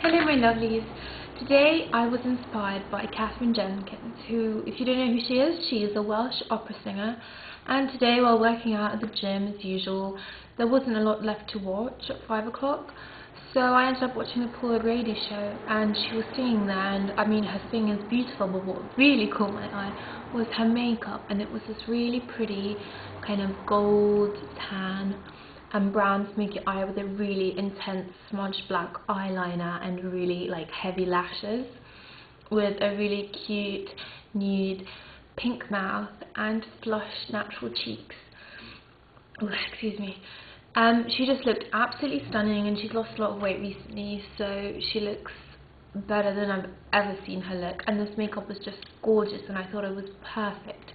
Hello my lovelies. Today I was inspired by Katherine Jenkins, who, if you don't know who she is a Welsh opera singer. And today, while working out at the gym as usual, there wasn't a lot left to watch at 5 o'clock. So I ended up watching the Paula Grady show, and she was singing there, and I mean her singing is beautiful, but what really caught my eye was her makeup, and it was this really pretty kind of gold tan and brown smoky eye with a really intense smudged black eyeliner and really like heavy lashes with a really cute nude pink mouth and flushed natural cheeks. Oh, excuse me. She just looked absolutely stunning, and she's lost a lot of weight recently, so she looks better than I've ever seen her look, and this makeup was just gorgeous, and I thought it was perfect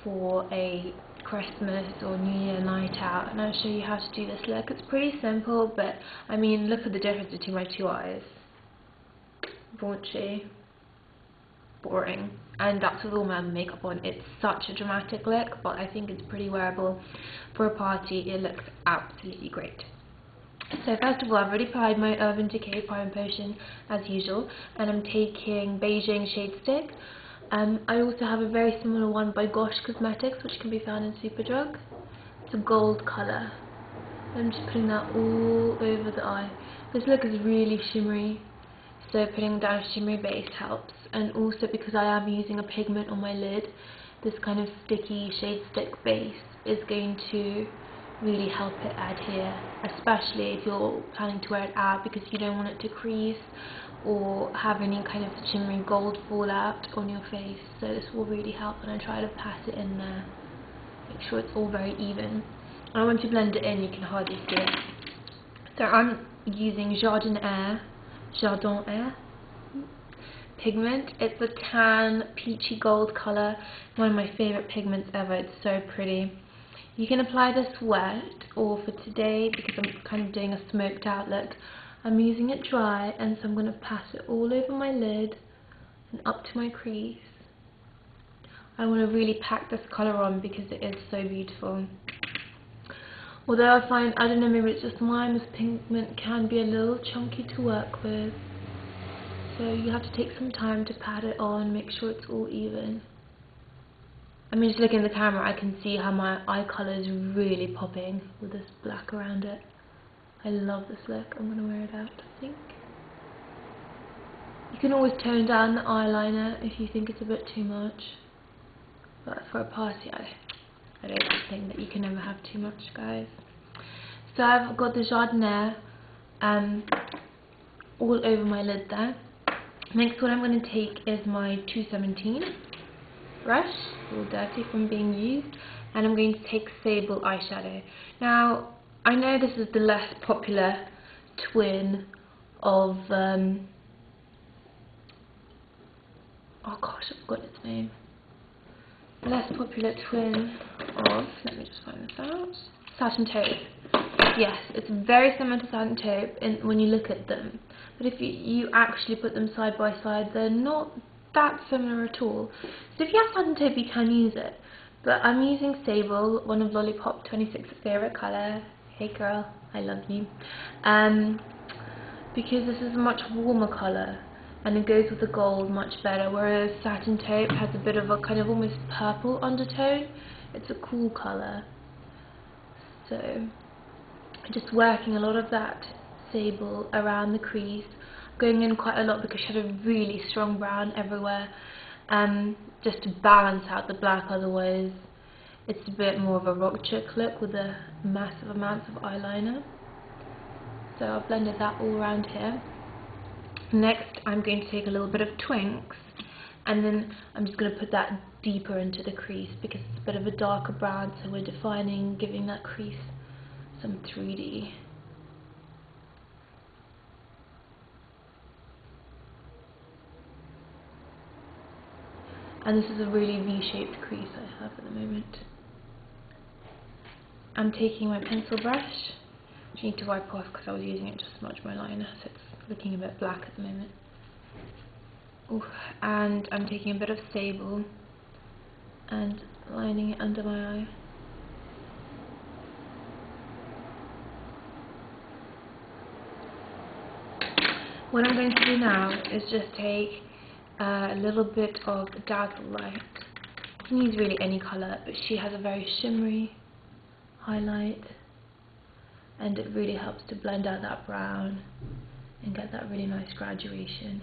for a Christmas or New Year night out. And I'll show you how to do this look. It's pretty simple, but I mean, look at the difference between my two eyes. Raunchy, boring, and that's with all my makeup on. It's such a dramatic look, but I think it's pretty wearable for a party. It looks absolutely great. So first of all, I've already applied my Urban Decay Prime Potion as usual, and I'm taking Beige-ing Shade Stick. I also have a very similar one by Gosh Cosmetics, which can be found in Superdrug. It's a gold colour. I'm just putting that all over the eye. This look is really shimmery, so putting down a shimmery base helps. And also because I am using a pigment on my lid, this kind of sticky Shade Stick base is going to really help it adhere, especially if you're planning to wear it out because you don't want it to crease or have any kind of shimmery gold fallout on your face. So this will really help, and I try to pat it in there, make sure it's all very even. And once you blend it in, you can hardly see it. So I'm using Jardin pigment. It's a tan peachy gold colour, one of my favourite pigments ever. It's so pretty. You can apply this wet, or for today, because I'm kind of doing a smoked out look, I'm using it dry, and so I'm going to pat it all over my lid and up to my crease. I want to really pack this colour on because it is so beautiful. Although I find, I don't know, maybe it's just mine, this pigment can be a little chunky to work with. So you have to take some time to pat it on, make sure it's all even. I mean, just looking in the camera, I can see how my eye colour is really popping with this black around it. I love this look. I'm going to wear it out, I think. You can always tone down the eyeliner if you think it's a bit too much. But for a party, I don't think that you can ever have too much, guys. So I've got the Jardin all over my lid there. Next, what I'm going to take is my 217 brush, all dirty from being used, and I'm going to take Sable eyeshadow. Now, I know this is the less popular twin of, oh gosh, I forgot its name. Less popular twin of, let me just find this out, Satin Taupe. Yes, it's very similar to Satin Taupe when you look at them, but if you actually put them side by side, they're not that similar at all. So if you have Satin Taupe, you can use it, but I'm using Sable, one of Lollipop 26's favourite colour. Hey girl, I love you. Because this is a much warmer colour, and it goes with the gold much better, whereas Satin Taupe has a bit of a kind of almost purple undertone. It's a cool colour. So just working a lot of that Sable around the crease, going in quite a lot because she had a really strong brown everywhere, just to balance out the black. Otherwise it's a bit more of a rock chick look with a massive amounts of eyeliner. So I've blended that all around here. Next, I'm going to take a little bit of Twinks, and then I'm just going to put that deeper into the crease because it's a bit of a darker brown, so we're defining, giving that crease some 3D. And this is a really V-shaped crease I have at the moment. I'm taking my pencil brush, which I need to wipe off because I was using it to smudge my liner, so it's looking a bit black at the moment. Ooh, and I'm taking a bit of Sable and lining it under my eye. What I'm going to do now is just take a little bit of Dazzle Light. You can use really any colour, but she has a very shimmery highlight, and it really helps to blend out that brown and get that really nice graduation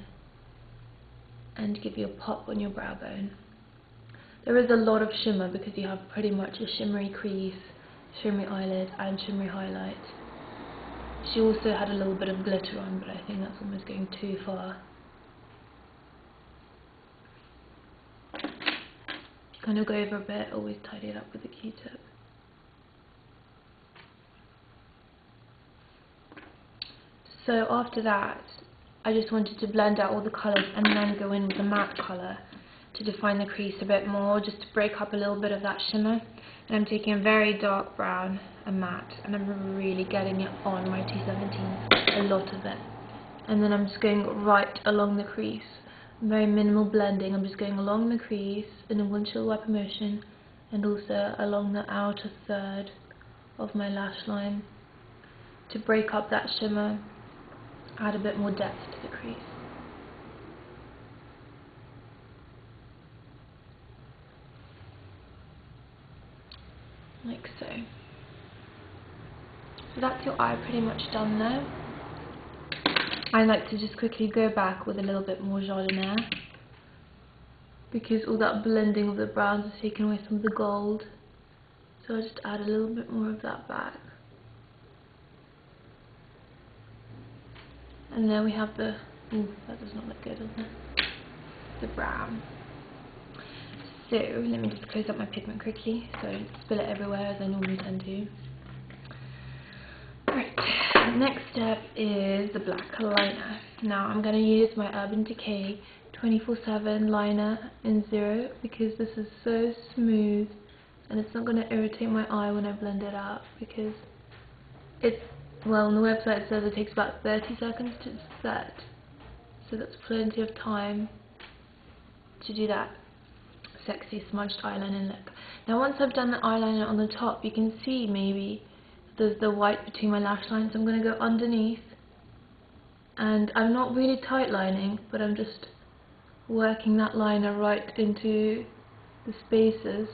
and give you a pop on your brow bone. There is a lot of shimmer because you have pretty much a shimmery crease, shimmery eyelid and shimmery highlight. She also had a little bit of glitter on, but I think that's almost going too far. Kind of go over a bit, always tidy it up with a Q-tip. So after that, I just wanted to blend out all the colours and then go in with a matte colour to define the crease a bit more, just to break up a little bit of that shimmer. And I'm taking a very dark brown, a matte, and I'm really getting it on my 217s, a lot of it. And then I'm just going right along the crease. Very minimal blending, I'm just going along the crease in a windshield wiper motion and also along the outer third of my lash line to break up that shimmer, add a bit more depth to the crease. Like so. So that's your eye pretty much done now. I like to just quickly go back with a little bit more Jardin because all that blending of the browns has taken away some of the gold. So I'll just add a little bit more of that back. And then we have the, that does not look good, does it? The brown. So let me just close up my pigment quickly so I don't spill it everywhere as I normally tend to. Right, next step is the black liner. Now I'm going to use my Urban Decay 24/7 liner in 0 because this is so smooth and it's not going to irritate my eye when I blend it out because it's, well, on the website it says it takes about 30 seconds to set, so that's plenty of time to do that sexy smudged eyeliner look. Now once I've done the eyeliner on the top, you can see maybe there's the white between my lash lines, so I'm going to go underneath, and I'm not really tight lining, but I'm just working that liner right into the spaces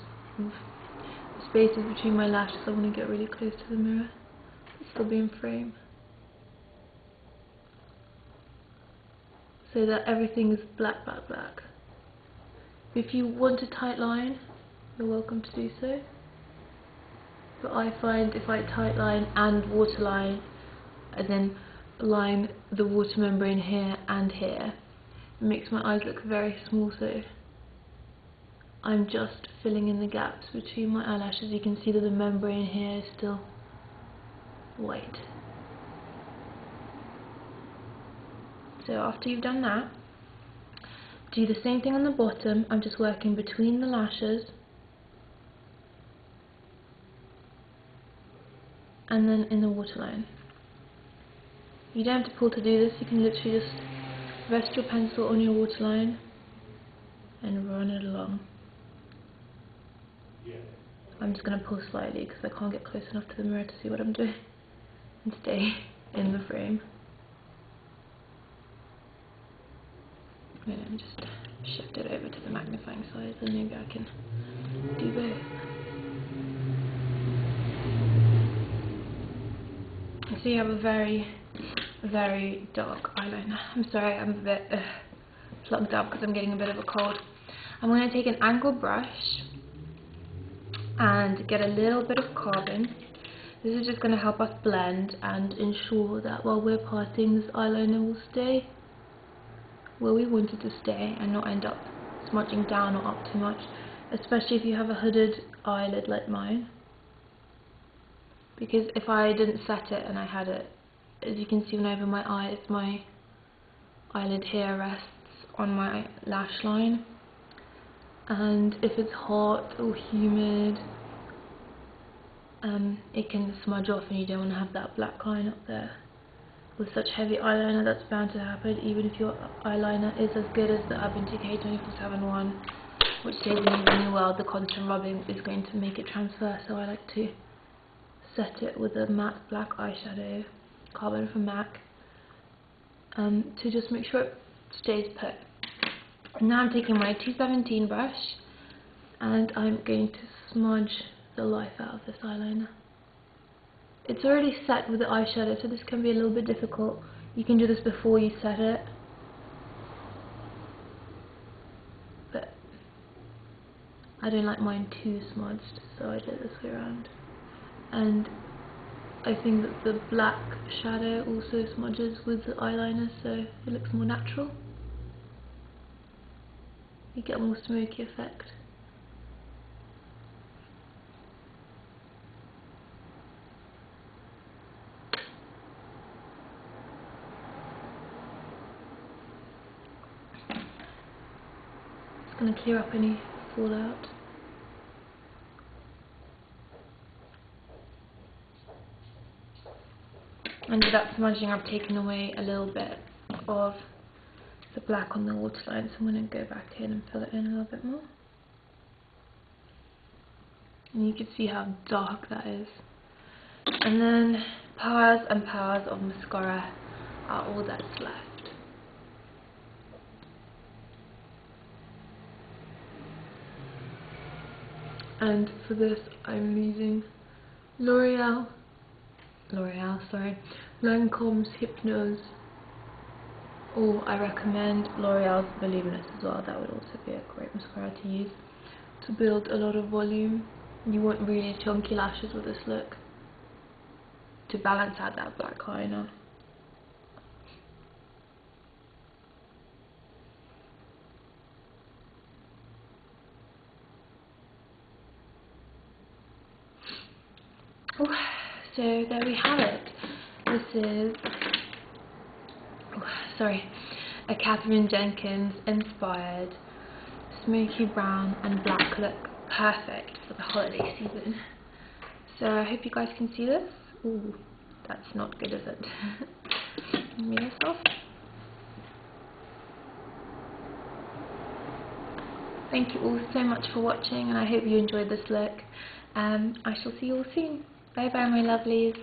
between my lashes. I want to get really close to the mirror, but still be in frame, so that everything is black, black, black. If you want a tight line, you're welcome to do so. But I find if I tight line and waterline, and then line the water membrane here and here, it makes my eyes look very small, so I'm just filling in the gaps between my eyelashes. You can see that the membrane here is still white. So after you've done that, do the same thing on the bottom. I'm just working between the lashes and then in the waterline. You don't have to pull to do this, you can literally just rest your pencil on your waterline and run it along. I'm just going to pull slightly because I can't get close enough to the mirror to see what I'm doing and stay in the frame. Let me just shift it over to the magnifying side and maybe I can do both. So you have a very, very dark eyeliner. I'm sorry, I'm a bit plugged up because I'm getting a bit of a cold. I'm going to take an angled brush and get a little bit of carbon. This is just going to help us blend and ensure that while we're parting, this eyeliner will stay where we want it to stay and not end up smudging down or up too much, especially if you have a hooded eyelid like mine. Because if I didn't set it and I had it, as you can see when over my eyes, my eyelid here rests on my lash line, and if it's hot or humid, it can smudge off and you don't want to have that black line up there. With such heavy eyeliner, that's bound to happen, even if your eyeliner is as good as the Urban Decay 24/7 one, which stays in really well. The constant rubbing is going to make it transfer, so I like to set it with a matte black eyeshadow, carbon from MAC, to just make sure it stays put. Now I'm taking my 217 brush and I'm going to smudge the life out of this eyeliner. It's already set with the eyeshadow, so this can be a little bit difficult. You can do this before you set it, but I don't like mine too smudged, so I do it this way around. And I think that the black shadow also smudges with the eyeliner, so it looks more natural. You get a more smoky effect. It's going to clear up any fallout. And with that smudging, I've taken away a little bit of the black on the waterline, so I'm going to go back in and fill it in a little bit more. And you can see how dark that is. And then powers and powers of mascara are all that's left. And for this, I'm using Lancome's Hypnose, or I recommend L'Oreal's Voluminous as well. That would also be a great mascara to use to build a lot of volume. You want really chunky lashes with this look to balance out that black liner. Oh, so there we have it. This is a Katherine Jenkins inspired smoky brown and black look, perfect for the holiday season. So I hope you guys can see this. Ooh, that's not good, is it? Me myself. Thank you all so much for watching, and I hope you enjoyed this look. I shall see you all soon. Bye bye, my lovelies.